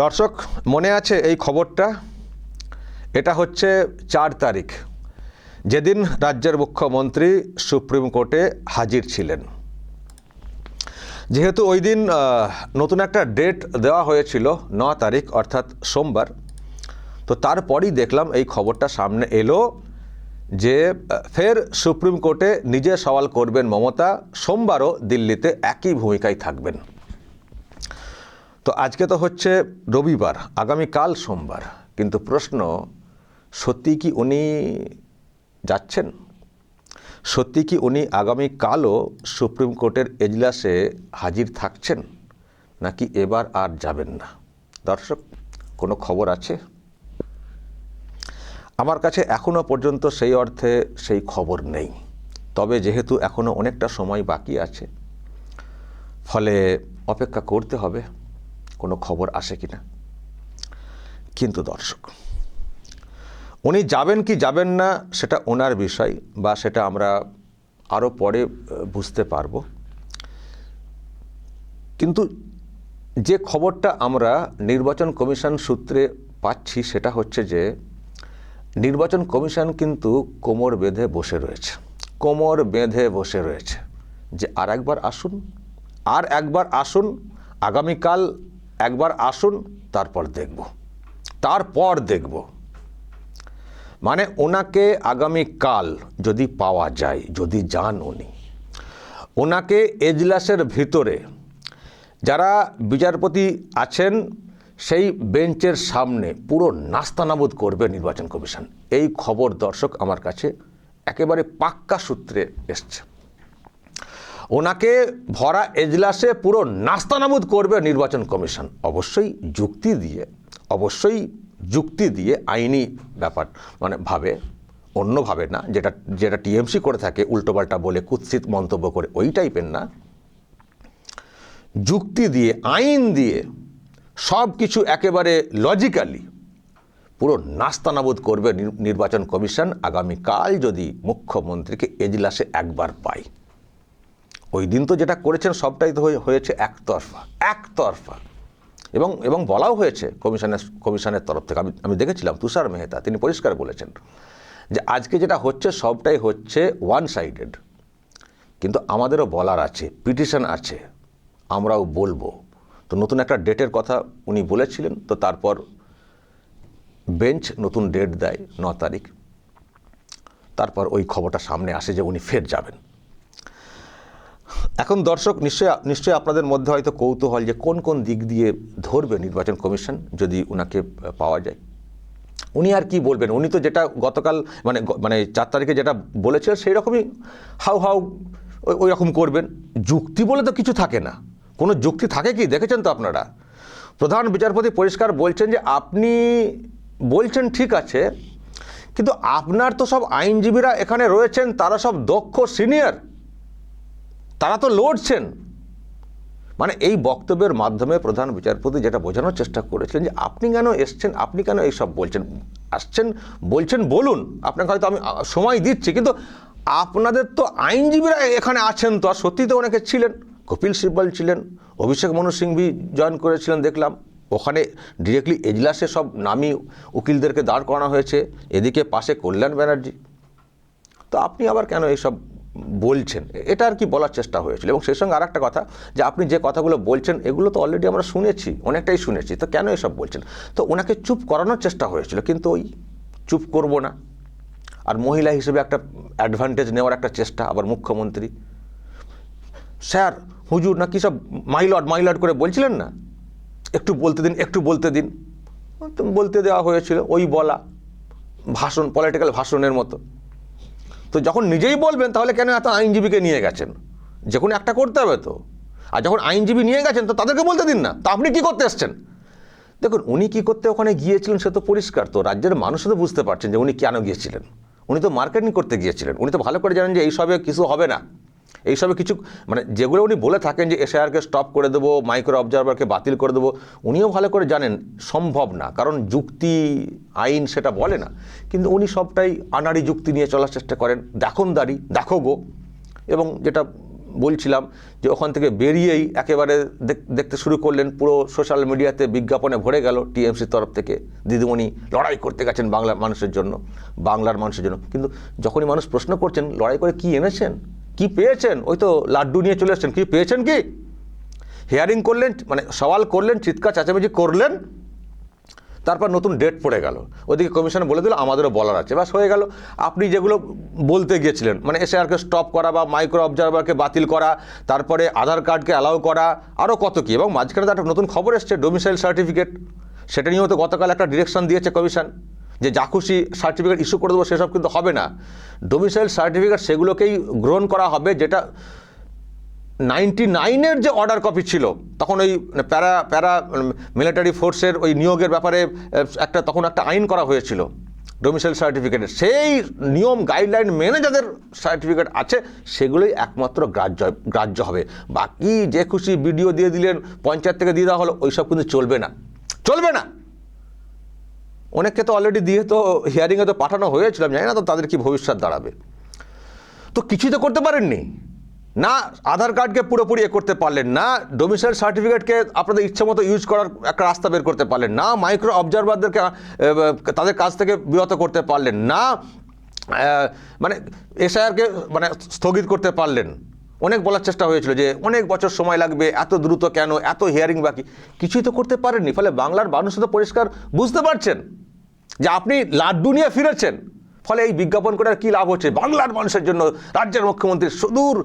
দর্শক মনে আছে এই খবরটা? এটা হচ্ছে 4 তারিখ, যেদিন রাজ্যের মুখ্যমন্ত্রী সুপ্রিম কোর্টে হাজির ছিলেন। যেহেতু ওই দিন নতুন একটা ডেট দেওয়া হয়েছিল 9 তারিখ অর্থাৎ সোমবার, তো তারপরই দেখলাম এই খবরটা সামনে এলো যে ফের সুপ্রিম কোর্টে নিজে সওয়াল করবেন মমতা, সোমবারও দিল্লিতে একই ভূমিকায় থাকবেন। তো আজকে তো হচ্ছে রবিবার, আগামীকাল সোমবার, কিন্তু প্রশ্ন, সত্যি কি উনি যাচ্ছেন? সত্যি কি উনি আগামীকালও সুপ্রিম কোর্টের এজলাসে হাজির থাকছেন, নাকি এবার আর যাবেন না? দর্শক, কোনো খবর আছে? আমার কাছে এখনও পর্যন্ত সেই অর্থে সেই খবর নেই। তবে যেহেতু এখনও অনেকটা সময় বাকি আছে, ফলে অপেক্ষা করতে হবে কোনো খবর আসে কিনা। কিন্তু দর্শক, উনি যাবেন কি যাবেন না সেটা ওনার বিষয়, বা সেটা আমরা আরও পরে বুঝতে পারবো। কিন্তু যে খবরটা আমরা নির্বাচন কমিশন সূত্রে পাচ্ছি সেটা হচ্ছে যে নির্বাচন কমিশন কিন্তু কোমর বেঁধে বসে রয়েছে, কোমর বেঁধে বসে রয়েছে যে আর একবার আসুন, আর একবার আসুন, আগামীকাল একবার আসুন, তারপর দেখব। মানে ওনাকে আগামীকাল যদি পাওয়া যায়, যদি যান উনি, ওনাকে এজলাসের ভিতরে যারা বিচারপতি আছেন সেই বেঞ্চের সামনে পুরো নাস্তানাবুদ করবে নির্বাচন কমিশন। এই খবর দর্শক আমার কাছে একেবারে পাক্কা সূত্রে এসছে। ওনাকে ভরা এজলাসে পুরো নাস্তানাবুদ করবে নির্বাচন কমিশন, অবশ্যই যুক্তি দিয়ে আইনি ব্যাপার ভাবে, অন্যভাবে না, যেটা টিএমসি করে থাকে, উল্টোপাল্টা বলে কুৎসিত মন্তব্য করে, ওই টাইপের না। যুক্তি দিয়ে, আইন দিয়ে, সব কিছু একেবারে লজিক্যালি পুরো নাস্তানাবুদ করবে নির্বাচন কমিশন আগামীকাল যদি মুখ্যমন্ত্রীকে এজলাসে একবার পায়। ওই দিন তো যেটা করেছেন সবটাই তো হয়েছে একতরফা এবং বলাও হয়েছে কমিশনের তরফ থেকে। আমি দেখেছিলাম তুষার মেহতা, তিনি পরিষ্কার বলেছেন যে আজকে যেটা হচ্ছে সবটাই হচ্ছে ওয়ান সাইডেড। কিন্তু আমাদেরও বলার আছে, পিটিশন আছে, আমরাও বলবো। তো নতুন একটা ডেটের কথা উনি বলেছিলেন, তো তারপর বেঞ্চ নতুন ডেট দেয় 9 তারিখ। তারপর ওই খবরটা সামনে আসে যে উনি ফের যাবেন। এখন দর্শক, নিশ্চয়ই আপনাদের মধ্যে হয়তো কৌতূহল যে কোন কোন দিক দিয়ে ধরবে নির্বাচন কমিশন যদি উনাকে পাওয়া যায়। উনি আর কি বলবেন? উনি তো যেটা গতকাল মানে 4 তারিখে যেটা বলেছিলেন সেই রকমই হাউ ওই রকম করবেন। যুক্তি বলে তো কিছু থাকে না। কোনো যুক্তি থাকে কি? দেখেছেন তো আপনারা, প্রধান বিচারপতি পরিষ্কার বলছেন যে আপনি বলছেন ঠিক আছে, কিন্তু আপনার তো সব আইনজীবীরা এখানে রয়েছেন, তারা সব দক্ষ সিনিয়র, তারা তো লড়ছেন। মানে এই বক্তব্যের মাধ্যমে প্রধান বিচারপতি যেটা বোঝানোর চেষ্টা করেছিলেন যে আপনি কেন এসছেন, আপনি কেন এইসব বলছেন বলুন, আপনাকে হয়তো আমি সময় দিচ্ছি, কিন্তু আপনাদের তো আইনজীবীরা এখানে আছেন, তো আর সত্যি তো অনেকে ছিলেন। কপিল সিব্বল ছিলেন, অভিষেক মনু সিংভি জয়েন করেছিলেন দেখলাম। ওখানে ডিরেক্টলি এজলাসে সব নামী উকিলদেরকে দাঁড় করানো হয়েছে, এদিকে পাশে কল্যাণ ব্যানার্জি। তো আপনি আবার কেন এইসব বলছেন? এটা আর কি বলার চেষ্টা হয়েছিল। এবং সেই সঙ্গে আর একটা কথা, যে আপনি যে কথাগুলো বলছেন এগুলো তো অলরেডি আমরা শুনেছি, অনেকটাই শুনেছি, তো কেন এসব বলছেন? তো ওনাকে চুপ করানোর চেষ্টা হয়েছিল, কিন্তু ওই চুপ করব না, আর মহিলা হিসেবে একটা অ্যাডভান্টেজ নেওয়ার একটা চেষ্টা। আবার মুখ্যমন্ত্রী স্যার হুজুর না কি সব মাইলড করে বলছিলেন না, একটু বলতে দিন, বলতে দেওয়া হয়েছিল, ওই বলা ভাষণ, পলিটিক্যাল ভাষণের মতো। তো যখন নিজেই বলবেন তাহলে কেন এত আইনজীবীকে নিয়ে গেছেন? যে কোনো একটা করতে হবে তো। আর যখন আইনজীবী নিয়ে গেছেন তো তাদেরকে বলতে দিন না। তা আপনি কি করতে এসছেন? দেখুন, উনি কি করতে ওখানে গিয়েছিলেন সে তো পরিষ্কার, তো রাজ্যের মানুষও তো বুঝতে পারছেন যে উনি কেন গিয়েছিলেন। উনি তো মার্কেটিং করতে গিয়েছিলেন। উনি তো ভালো করে জানেন যে এইসবে কিছু হবে না, এইসবে কিছু যেগুলো উনি বলে থাকেন যে এসআইআরকে স্টপ করে দেবো, মাইক্রো অবজারভারকে বাতিল করে দেবো, উনিও ভালো করে জানেন সম্ভব না, কারণ যুক্তি আইন সেটা বলে না। কিন্তু উনি সবটাই আনাড়ি যুক্তি নিয়ে চলার চেষ্টা করেন, দেখো গো, এবং যেটা বলছিলাম যে ওখান থেকে বেরিয়েই একেবারে দেখতে শুরু করলেন, পুরো সোশ্যাল মিডিয়াতে বিজ্ঞাপনে ভরে গেল টিএমসির তরফ থেকে দিদিমণি লড়াই করতে গেছেন বাংলার মানুষের জন্য, বাংলার মানুষের জন্য। কিন্তু যখনই মানুষ প্রশ্ন করছেন লড়াই করে কি এনেছেন, কি পেয়েছেন, ওই তো লাড্ডু নিয়ে চলে এসছেন, কি পেয়েছেন, কি হিয়ারিং করলেন, মানে সওয়াল করলেন, চিৎকার চেঁচামেচি করলেন, তারপর নতুন ডেট পড়ে গেল, ওদিকে কমিশন বলে দিল আমাদেরও বলার আছে, বাস হয়ে গেল। আপনি যেগুলো বলতে গিয়েছিলেন, মানে এসআইআরকে স্টপ করা বা মাইক্রো অবজারভারকে বাতিল করা, তারপরে আধার কার্ডকে অ্যালাউ করা, আরও কত কী, এবং মাঝখানে তো একটা নতুন খবর এসছে ডোমিসাইল সার্টিফিকেট, সেটা নিয়েও তো গতকাল একটা ডিরেকশন দিয়েছে কমিশন যে যা খুশি সার্টিফিকেট ইস্যু করে দেবো, সেসব কিন্তু হবে না। ডোমিসাইল সার্টিফিকেট সেগুলোকেই গ্রহণ করা হবে যেটা 99-এর যে অর্ডার কপি ছিল, তখন ওই প্যারা মিলিটারি ফোর্সের ওই নিয়োগের ব্যাপারে তখন একটা আইন করা হয়েছিল ডোমিসাইল সার্টিফিকেটের, সেই নিয়ম গাইডলাইন মেনে যাদের সার্টিফিকেট আছে সেগুলোই একমাত্র গ্রাহ্য হবে। বাকি যে খুশি ভিডিও দিয়ে দিলেন, পঞ্চায়েত থেকে দিয়ে দেওয়া হলো, ওইসব কিন্তু চলবে না, চলবে না। অনেককে তো অলরেডি দিয়ে তো হিয়ারিংয়ে তো পাঠানো হয়েছিলাম, জানি না তো তাদের কি ভবিষ্যৎ দাঁড়াবে। তো কিছুই তো করতে পারেননি না, আধার কার্ডকে পুরোপুরি করতে পারলেন না, ডোমিসাইল সার্টিফিকেটকে আপনাদের ইচ্ছে মতো ইউজ করার একটা রাস্তা বের করতে পারলেন না, মাইক্রো অবজারভারদেরকে তাদের কাছ থেকে বিরত করতে পারলেন না, মানে এসআইআরকে মানে স্থগিত করতে পারলেন। অনেক বলার চেষ্টা হয়েছিল যে অনেক বছর সময় লাগবে, এত দ্রুত কেন, এত হিয়ারিং বাকি, কিছুই তো করতে পারেননি। ফলে বাংলার মানুষ তো পরিষ্কার বুঝতে পারছেন যে আপনি লাড্ডু নিয়ে ফিরেছেন। ফলে এই বিজ্ঞাপন করে আর কী লাভ হচ্ছে? বাংলার মানুষের জন্য রাজ্যের মুখ্যমন্ত্রী সুদূর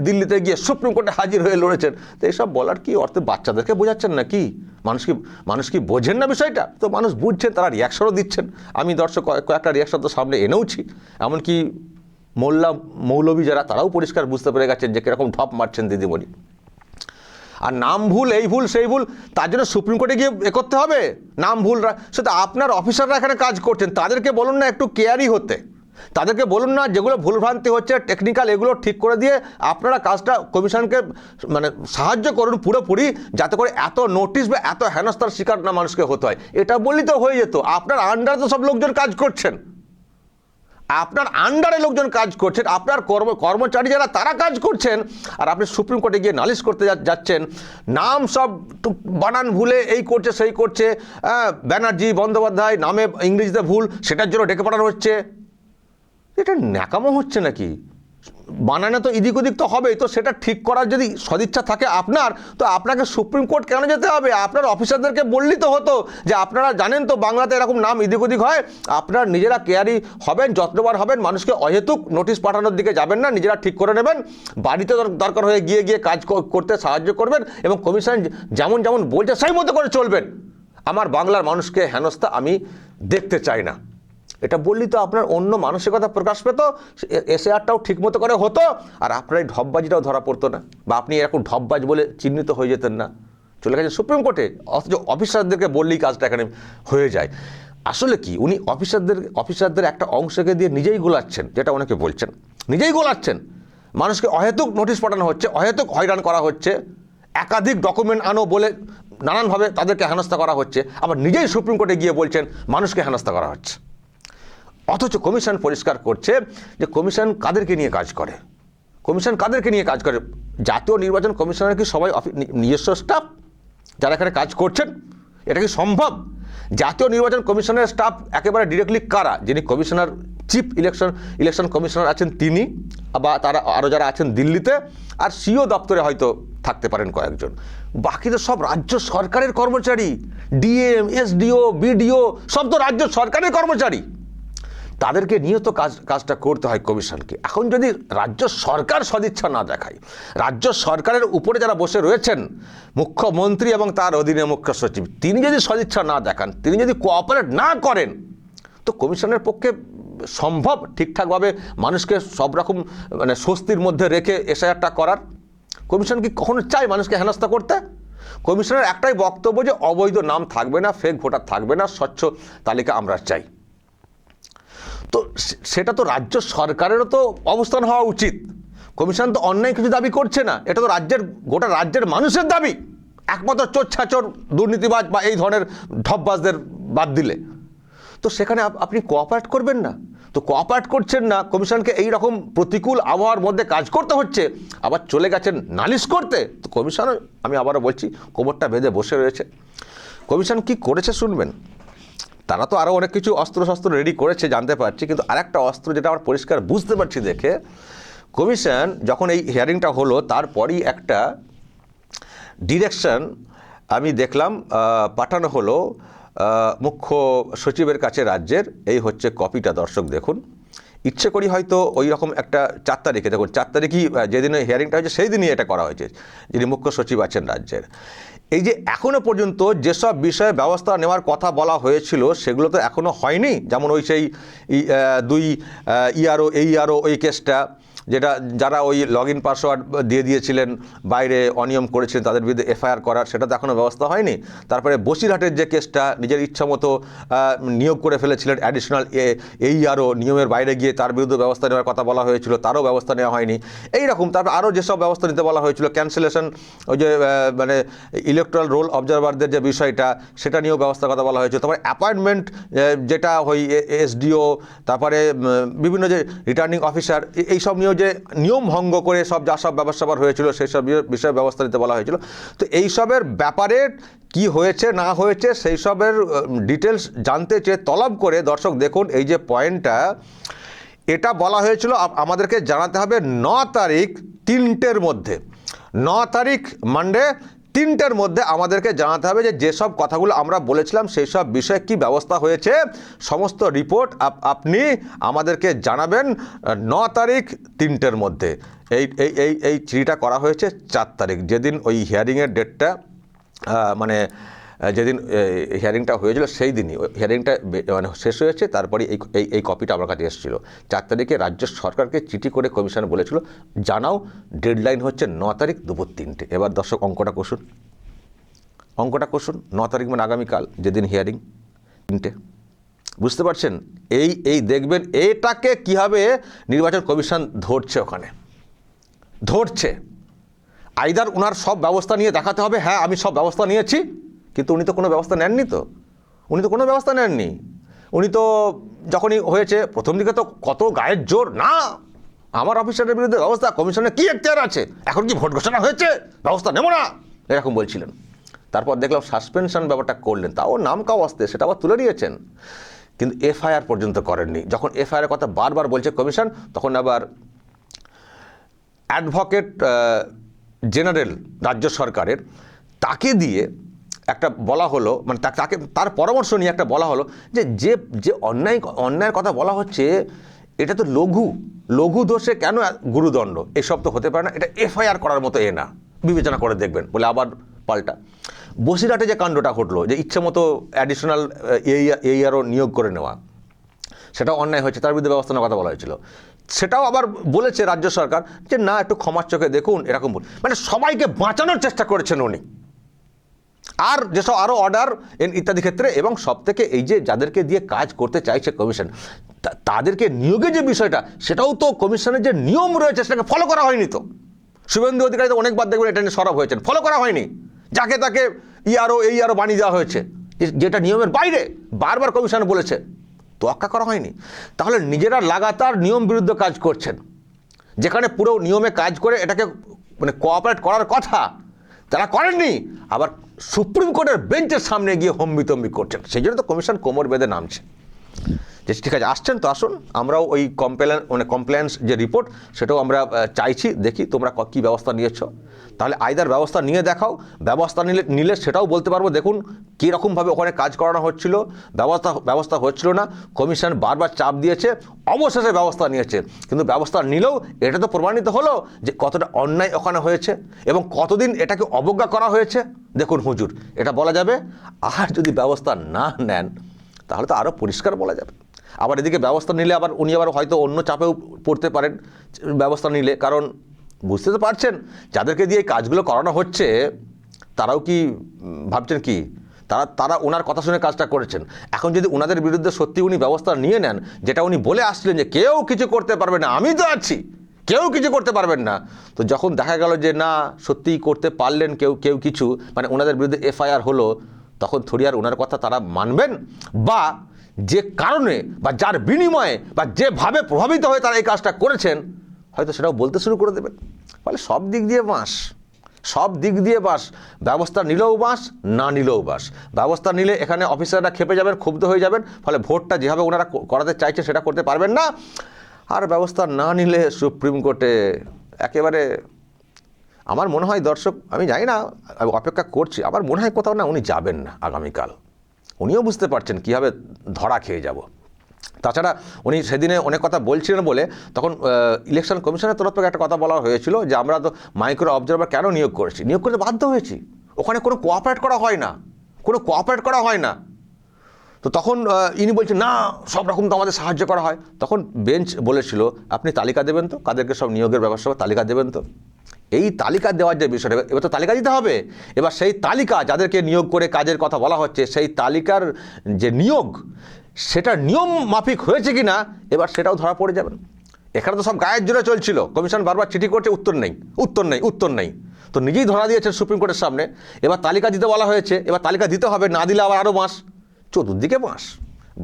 দিল্লিতে গিয়ে সুপ্রিম কোর্টে হাজির হয়ে লড়েছেন। তো এইসব বলার কি অর্থে বাচ্চাদেরকে বোঝাচ্ছেন না কি? মানুষ কি বোঝেন না বিষয়টা? তো মানুষ বুঝছেন, তারা রিয়াকশনও দিচ্ছেন। আমি দর্শক কয়েকটা রিয়াকশন তো সামনে এনেওছি, এমনকি মৌলবী যারা, তারাও পরিষ্কার বুঝতে পেরে গেছেন যে কীরকম ঢপ মারছেন দিদিমণি। আর নাম ভুল, এই ভুল সেই ভুল, তার জন্য সুপ্রিম কোর্টে গিয়ে করতে হবে? নাম ভুল, সেটা আপনার অফিসাররা এখানে কাজ করছেন, তাদেরকে বলুন না একটু কেয়ারি হতে, তাদেরকে বলুন না যেগুলো ভুলভ্রান্তি হচ্ছে টেকনিক্যাল এগুলো ঠিক করে দিয়ে আপনারা কাজটা কমিশনকে মানে সাহায্য করুন পুরোপুরি, যাতে করে এত নোটিশ বা এত হেনস্থার শিকার না মানুষকে হতে হয়। এটা বললেই তো হয়ে যেত। আপনার আন্ডারে তো সব লোকজন কাজ করছেন, আপনার আন্ডারে লোকজন কাজ করছেন, আপনার কর্মচারী যারা তারা কাজ করছেন, আর আপনি সুপ্রিম কোর্টে গিয়ে নালিশ করতে যাচ্ছেন, নাম সব বানান ভুলে এই করছে সেই করছে, ব্যানার্জি বন্দ্যোপাধ্যায় নামে ইংরেজিতে ভুল, সেটার জন্য ডেকে পাঠানো হচ্ছে। এটা ন্যাকামো হচ্ছে নাকি? বানানো তো এদিক ওদিক তো হবেই, তো সেটা ঠিক করার যদি সদিচ্ছা থাকে আপনার, তো আপনাকে সুপ্রিম কোর্ট কেন যেতে হবে? আপনার অফিসারদেরকে বললেই তো হতো যে আপনারা জানেন তো বাংলাতে এরকম নাম এদিক ওদিক হয়, আপনারা নিজেরা কেয়ারি হবেন, যত্নবান হবেন, মানুষকে অহেতুক নোটিশ পাঠানোর দিকে যাবেন না, নিজেরা ঠিক করে নেবেন, বাড়িতে দরকার হয়ে গিয়ে কাজ করতে সাহায্য করবেন, এবং কমিশন যেমন বলছে সেই মতো করে চলবেন। আমার বাংলার মানুষকে হেনস্থা আমি দেখতে চাই না, এটা বললেই তো আপনার অন্য মানসিকতা প্রকাশ পেত, এসআইআরটাও ঠিকমতো করে হতো, আর আপনার এই ঢপবাজিটাও ধরা পড়তো না, বা আপনি এরকম ঢপবাজ বলে চিহ্নিত হয়ে যেতেন না, চলে গেছেন সুপ্রিম কোর্টে। অথচ অফিসারদেরকে বললেই কাজটা এখানে হয়ে যায়। আসলে কি উনি অফিসারদের একটা অংশকে দিয়ে নিজেই গোলাচ্ছেন, যেটা অনেকে বলছেন, নিজেই গোলাচ্ছেন। মানুষকে অহেতুক নোটিশ পাঠানো হচ্ছে, অহেতুক হয়রান করা হচ্ছে, একাধিক ডকুমেন্ট আনো বলে নানানভাবে তাদেরকে হেনস্থা করা হচ্ছে, আবার নিজেই সুপ্রিম কোর্টে গিয়ে বলছেন মানুষকে হেনস্থা করা হচ্ছে। অথচ কমিশন পরিষ্কার করছে যে কমিশন কাদেরকে নিয়ে কাজ করে, কমিশন কাদেরকে নিয়ে কাজ করে। জাতীয় নির্বাচন কমিশনের কি সবাই নিজস্ব স্টাফ যারা এখানে কাজ করছেন? এটা কি সম্ভব? জাতীয় নির্বাচন কমিশনের স্টাফ একেবারে ডিরেক্টলি কারা? যিনি কমিশনার, চিফ ইলেকশন কমিশনার আছেন তিনি, বা তারা আরও যারা আছেন দিল্লিতে, আর সিও দপ্তরে হয়তো থাকতে পারেন কয়েকজন। বাকি তো সব রাজ্য সরকারের কর্মচারী, ডিএম, এসডিও, বিডিও, সব তো রাজ্য সরকারের কর্মচারী। তাদেরকে নিয়ে তো কাজটা করতে হয় কমিশনকে। এখন যদি রাজ্য সরকার সদিচ্ছা না দেখায়, রাজ্য সরকারের উপরে যারা বসে রয়েছেন, মুখ্যমন্ত্রী এবং তার অধীনে মুখ্য সচিব, তিনি যদি সদিচ্ছা না দেখান, তিনি যদি কোঅপারেট না করেন, তো কমিশনের পক্ষে সম্ভব ঠিকঠাকভাবে মানুষকে সব রকম মানে স্বস্তির মধ্যে রেখে এসআইআরটা করার? কমিশন কি কখনো চায় মানুষকে হেনস্থা করতে? কমিশনের একটাই বক্তব্য যে অবৈধ নাম থাকবে না, ফেক ভোটার থাকবে না, স্বচ্ছ তালিকা আমরা চাই। তো সেটা তো রাজ্য সরকারেরও তো অবস্থান হওয়া উচিত। কমিশন তো অন্যায় কিছু দাবি করছে না, এটা তো গোটা রাজ্যের মানুষের দাবি, একমাত্র চোর ছাচোর দুর্নীতিবাজ বা এই ধরনের ঢপবাজদের বাদ দিলে। তো সেখানে আপনি কোঅপারেট করবেন না? তো কোঅপারেট করছেন না, কমিশনকে এই রকম প্রতিকূল আবহাওয়ার মধ্যে কাজ করতে হচ্ছে, আবার চলে গেছেন নালিশ করতে। তো কমিশন, আমি আবারও বলছি, কোমরটা বেঁধে বসে রয়েছে। কমিশন কি করেছে শুনবেন। তারা তো আরও অনেক কিছু অস্ত্র রেডি করেছে জানতে পারছি, কিন্তু আরেকটা অস্ত্র যেটা আমরা পরিষ্কার বুঝতে পারছি দেখে, কমিশন যখন এই হিয়ারিংটা হলো তারপরই একটা ডিরেকশন আমি দেখলাম পাঠানো হলো মুখ্য সচিবের কাছে রাজ্যের। এই হচ্ছে কপিটা, দর্শক দেখুন। ইচ্ছে করি হয়তো ওই রকম একটা 4 তারিখে, দেখুন 4 তারিখই যেদিন হিয়ারিংটা হয়েছে সেই দিনই এটা করা হয়েছে, যিনি মুখ্য সচিব আছেন রাজ্যের। এই যে এখনও পর্যন্ত যেসব বিষয়ে ব্যবস্থা নেওয়ার কথা বলা হয়েছিল সেগুলো তো এখনও হয়নি। যেমন ওই সেই 2 ইআরও ওই কেসটা, যেটা যারা ওই লগ ইন পাসওয়ার্ড দিয়ে দিয়েছিলেন, বাইরে অনিয়ম করেছিলেন, তাদের বিরুদ্ধে এফআইআর করার, সেটা তো এখনও ব্যবস্থা হয়নি। তারপরে বসিরহাটের যে কেসটা, নিজের ইচ্ছা মতো নিয়োগ করে ফেলেছিলেন অ্যাডিশনাল এইআরও, নিয়মের বাইরে গিয়ে তার বিরুদ্ধে ব্যবস্থা নেওয়ার কথা বলা হয়েছিল, তারও ব্যবস্থা নেওয়া হয়নি। এই রকম তারপর আরও যেসব ব্যবস্থা নিতে বলা হয়েছিল, ক্যান্সেলেশন, ওই যে মানে ইলেকট্রাল রোল অবজারভারদের যে বিষয়টা, সেটা নিয়েও ব্যবস্থার কথা বলা হয়েছিল। তারপরে অ্যাপয়েন্টমেন্ট যেটা ওই এসডিও, তারপরে বিভিন্ন যে রিটার্নিং অফিসার, এইসব নিয়েও যে নিয়ম ভঙ্গ করে যা সব ব্যবস্থা হয়েছিল সেই সব বিষয়ে ব্যবস্থা নিতে বলা হয়েছিল। তো এইসবের ব্যাপারে কি হয়েছে না হয়েছে সেই সবের ডিটেলস জানতে চেয়ে তলব করে, দর্শক দেখুন এই যে পয়েন্টটা, এটা বলা হয়েছিল আমাদেরকে জানাতে হবে 9 তারিখ 3টের মধ্যে, 9 তারিখ মানডে 3টের মধ্যে আমাদেরকে জানাতে হবে যে যেসব কথাগুলো আমরা বলেছিলাম সেই সব বিষয়ে কি ব্যবস্থা হয়েছে, সমস্ত রিপোর্ট আপনি আমাদেরকে জানাবেন 9 তারিখ 3টের মধ্যে। এই চিঠিটা করা হয়েছে 4 তারিখ, যেদিন ওই হিয়ারিংয়ের ডেটটা মানে যেদিন হিয়ারিংটা হয়েছিল সেই দিনই হিয়ারিংটা মানে শেষ হয়েছে। তারপরে এই কপিটা আমার কাছে এসেছিলো 4 তারিখে। রাজ্য সরকারকে চিঠি করে কমিশন বলেছিল জানাও, ডেডলাইন হচ্ছে 9 তারিখ দুপুর 3টে। এবার দর্শক অঙ্কটা কষুন 9 তারিখ মানে আগামীকাল, যেদিন হিয়ারিং, 3টে। বুঝতে পারছেন? এই দেখবেন এটাকে কীভাবে নির্বাচন কমিশন ধরছে, ওখানে ধরছে। আইদার ওনার সব ব্যবস্থা নিয়ে দেখাতে হবে, হ্যাঁ আমি সব ব্যবস্থা নিয়েছি, কিন্তু উনি তো কোনো ব্যবস্থা নেননি। উনি তো যখনই হয়েছে প্রথম দিকে তো কত গায়ের জোর, না আমার অফিসারের বিরুদ্ধে ব্যবস্থা, কমিশনের কি এখতিয়ার আছে, এখন কি ভোট ঘোষণা হয়েছে, ব্যবস্থা নেব না, এরকম বলছিলেন। তারপর দেখলাম সাসপেনশন ব্যাপারটা করলেন, তাও নাম কাও আসতে সেটা আবার তুলে নিয়েছেন, কিন্তু এফআইআর পর্যন্ত করেননি। যখন এফআইআর কথা বারবার বলছে কমিশন, তখন আবার অ্যাডভোকেট জেনারেল রাজ্য সরকারের, তাকে দিয়ে একটা বলা হলো, মানে তাকে তার পরামর্শ নিয়ে একটা বলা হলো যে অন্যায়ের কথা বলা হচ্ছে, এটা তো লঘু দোষে কেন গুরুদণ্ড, এসব তো হতে পারে না, এটা এফআইআর করার মতো না, বিবেচনা করে দেখবেন বলে আবার পাল্টা। বসিরহাটে যে কাণ্ডটা ঘটলো, যে ইচ্ছে মতো অ্যাডিশনাল এইআরও নিয়োগ করে নেওয়া, সেটাও অন্যায় হয়েছে, তার বিরুদ্ধে ব্যবস্থা নেওয়ার কথা বলা হয়েছিল, সেটাও আবার বলেছে রাজ্য সরকার যে না একটু ক্ষমার চোখে দেখুন, এরকম মানে সবাইকে বাঁচানোর চেষ্টা করেছেন উনি। আর যেসব আরও অর্ডার ইত্যাদি ক্ষেত্রে, এবং সব থেকে এই যে যাদেরকে দিয়ে কাজ করতে চাইছে কমিশন, তাদেরকে নিয়োগের যে বিষয়টা, সেটাও তো কমিশনের যে নিয়ম রয়েছে সেটাকে ফলো করা হয়নি। তো শুভেন্দু অধিকারী তো অনেকবার দেখবেন এটা নিয়ে সরব হয়েছেন, ফলো করা হয়নি, যাকে তাকে এইআরও বানিয়ে দেওয়া হয়েছে, যেটা নিয়মের বাইরে, বারবার কমিশন বলেছে, তোয়াক্কা করা হয়নি। তাহলে নিজেরা লাগাতার নিয়ম বিরুদ্ধে কাজ করছেন, যেখানে পুরো নিয়মে কাজ করে এটাকে মানে কোঅপারেট করার কথা তারা করেননি, আবার সুপ্রিম কোর্টের বেঞ্চের সামনে গিয়ে হম্বিতম্বি করছেন। সেই জন্য তো কমিশন কোমর বেঁধে নামছে যে ঠিক আছে আসছেন তো আসুন, আমরাও ওই কমপ্লেন্স যে রিপোর্ট সেটাও আমরা চাইছি, দেখি তোমরা কী ব্যবস্থা নিয়েছো, তাহলে আইদার ব্যবস্থা নিয়ে দেখাও, ব্যবস্থা নিলে সেটাও বলতে পারবো দেখুন কীরকমভাবে ওখানে কাজ করানো হচ্ছিল, ব্যবস্থা হচ্ছিল না, কমিশন বারবার চাপ দিয়েছে, অবশেষে ব্যবস্থা নিয়েছে, কিন্তু ব্যবস্থা নিলেও এটা তো প্রমাণিত হলো যে কতটা অন্যায় ওখানে হয়েছে এবং কতদিন এটাকে অবজ্ঞা করা হয়েছে। দেখুন হুজুর, এটা বলা যাবে। আর যদি ব্যবস্থা না নেন তাহলে তো আরও পরিষ্কার বলা যাবে। আবার এদিকে ব্যবস্থা নিলে আবার উনি আবার হয়তো অন্য চাপেও পড়তে পারেন ব্যবস্থা নিলে, কারণ বুঝতে তো পারছেন যাদেরকে দিয়ে কাজগুলো করানো হচ্ছে তারাও কি ভাবছেন কি তারা ওনার কথা শুনে কাজটা করেছেন। এখন যদি ওনাদের বিরুদ্ধে সত্যি উনি ব্যবস্থা নিয়ে নেন, যেটা উনি বলে আসছিলেন যে কেউ কিছু করতে পারবে না, আমি তো আছি, কেউ কিছু করতে পারবেন না, তো যখন দেখা গেল যে না সত্যিই করতে পারলেন কেউ কিছু, মানে ওনাদের বিরুদ্ধে এফআইআর হলো, তখন থোড়ি আর ওনার কথা তারা মানবেন, বা যে কারণে বা যার বিনিময়ে বা যেভাবে প্রভাবিত হয়ে তারা এই কাজটা করেছেন, হয়তো সেটাও বলতে শুরু করে দেবেন। ফলে সব দিক দিয়ে বাঁশ, সব দিক দিয়ে বাঁশ। ব্যবস্থা নিলেও বাঁশ, না নিলেও বাঁশ। ব্যবস্থা নিলে এখানে অফিসাররা খেপে যাবেন, ক্ষুব্ধ হয়ে যাবেন, ফলে ভোটটা যেভাবে ওনারা করাতে চাইছে সেটা করতে পারবেন না। আর ব্যবস্থা না নিলে সুপ্রিম কোর্টে একেবারে, আমার মনে হয় দর্শক, আমি জানি না, আমি অপেক্ষা করছি, আমার মনে হয় কোথাও না উনি যাবেন না আগামীকাল। উনিও বুঝতে পারছেন কীভাবে ধরা খেয়ে যাব। তাছাড়া উনি সেদিনে অনেক কথা বলছিলেন বলে তখন ইলেকশন কমিশনের তরফ থেকে একটা কথা বলা হয়েছিল যে আমরা তো মাইক্রো অবজারভার কেন নিয়োগ করেছি, নিয়োগ করতে বাধ্য হয়েছি, ওখানে কোনো কোঅপারেট করা হয় না, কোনো কোঅপারেট করা হয় না। তো তখন ইনি বলছেন না, সব রকম তো আমাদের সাহায্য করা হয়। তখন বেঞ্চ বলেছিল আপনি তালিকা দেবেন তো, কাদেরকে সব নিয়োগের ব্যবস্থা তালিকা দেবেন তো। এই তালিকা দেওয়ার যে বিষয়টা, এবার তো তালিকা দিতে হবে। এবার সেই তালিকা যাদেরকে নিয়োগ করে কাজের কথা বলা হচ্ছে, সেই তালিকার যে নিয়োগ সেটা নিয়ম মাফিক হয়েছে কি না এবার সেটাও ধরা পড়ে যাবেন। এখানে তো সব গায়ের জোরে চলছিল, কমিশন বারবার চিঠি করছে, উত্তর নেই, উত্তর নেই, উত্তর নেই। তো নিজেই ধরা দিয়েছেন সুপ্রিম কোর্টের সামনে। এবার তালিকা দিতে বলা হয়েছে, এবার তালিকা দিতে হবে, না দিলে আবার আরও বাঁশ, চতুর্দিকে বাঁশ,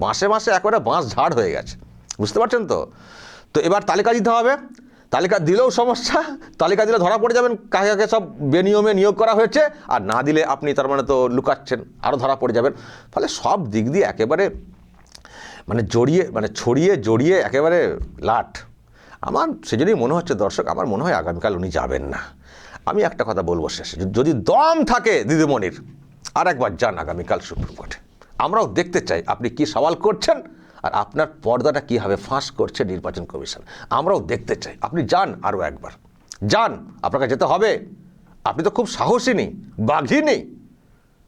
বাঁশে বাঁশে একবারে বাঁশ ঝাড় হয়ে গেছে, বুঝতে পারছেন তো। তো এবার তালিকা দিতে হবে, তালিকা দিলেও সমস্যা, তালিকা দিলে ধরা পড়ে যাবেন কাকে কাকে সব বেনিয়মে নিয়োগ করা হয়েছে, আর না দিলে আপনি তার মানে তো লুকাচ্ছেন, আরও ধরা পড়ে যাবেন। ফলে সব দিক দিয়ে একেবারে মানে ছড়িয়ে জড়িয়ে একেবারে লাট। আমার সেজন্যই মনে হচ্ছে দর্শক, আমার মনে হয় আগামীকাল উনি যাবেন না। আমি একটা কথা বলবো শেষে, যদি দম থাকে দিদিমণির, আর একবার যান আগামীকাল সুপ্রিম কোর্টে। আমরাও দেখতে চাই আপনি কি সওয়াল করছেন আর আপনার পর্দাটা কীভাবে ফাঁস করছে নির্বাচন কমিশন, আমরাও দেখতে চাই। আপনি যান, আরও একবার যান, আপনাকে যেতে হবে। আপনি তো খুব সাহসী নেই, বাঘী নেই।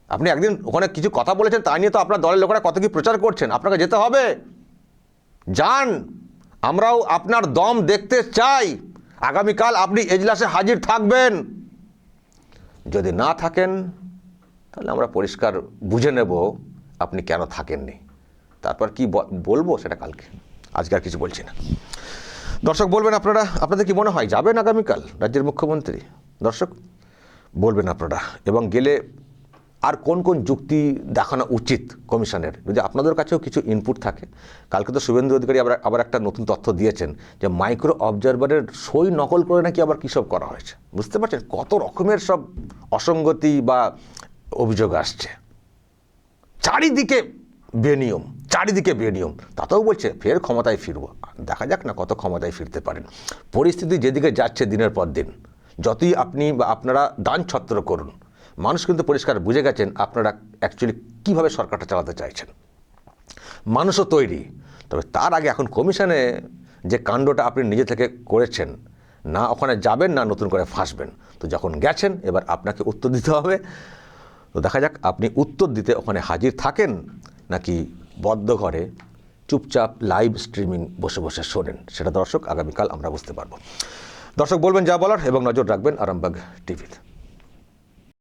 আপনি একদিন ওখানে কিছু কথা বলেছেন, তাই নিয়ে তো আপনার দলের লোকেরা কত কি প্রচার করছেন। আপনাকে যেতে হবে, যান, আমরাও আপনার দম দেখতে চাই। আগামীকাল আপনি এজলাসে হাজির থাকবেন। যদি না থাকেন তাহলে আমরা পরিষ্কার বুঝে নেব আপনি কেন থাকেননি। তারপর কি বলবো সেটা কালকে, আজকে আর কিছু বলছি না। দর্শক বলবেন আপনারা, আপনাদের কি মনে হয় যাবেন আগামীকাল রাজ্যের মুখ্যমন্ত্রী? দর্শক বলবেন আপনারা, এবং গেলে আর কোন কোন যুক্তি দেখানো উচিত কমিশনের, যদি আপনাদের কাছেও কিছু ইনপুট থাকে। কালকে তো শুভেন্দু অধিকারী আবার একটা নতুন তথ্য দিয়েছেন যে মাইক্রো অবজারভারের সই নকল করে নাকি আবার কী সব করা হয়েছে। বুঝতে পারছেন কত রকমের সব অসঙ্গতি বা অভিযোগ আসছে, চারিদিকে বেনিয়ম, চারিদিকে বেনিয়ম। তাতেও বলছে ফের ক্ষমতায় ফিরবো। দেখা যাক না কত ক্ষমতায় ফিরতে পারেন। পরিস্থিতি যেদিকে যাচ্ছে দিনের পর দিন, যতই আপনি বা আপনারা দান ছত্র করুন, মানুষ কিন্তু পরিষ্কার বুঝে গেছেন আপনারা অ্যাকচুয়ালি কীভাবে সরকারটা চালাতে চাইছেন। মানুষও তৈরি, তবে তার আগে এখন কমিশনে যে কাণ্ডটা আপনি নিজে থেকে করেছেন, না ওখানে যাবেন না নতুন করে ফাঁসবেন। তো যখন গেছেন এবার আপনাকে উত্তর দিতে হবে। তো দেখা যাক আপনি উত্তর দিতে ওখানে হাজির থাকেন নাকি বদ্ধ ঘরে চুপচাপ লাইভ স্ট্রিমিং বসে বসে শোনেন, সেটা দর্শক আগামীকাল আমরা বুঝতে পারবো। দর্শক বলবেন যা বলার এবং নজর রাখবেন আরামবাগ টিভিতে।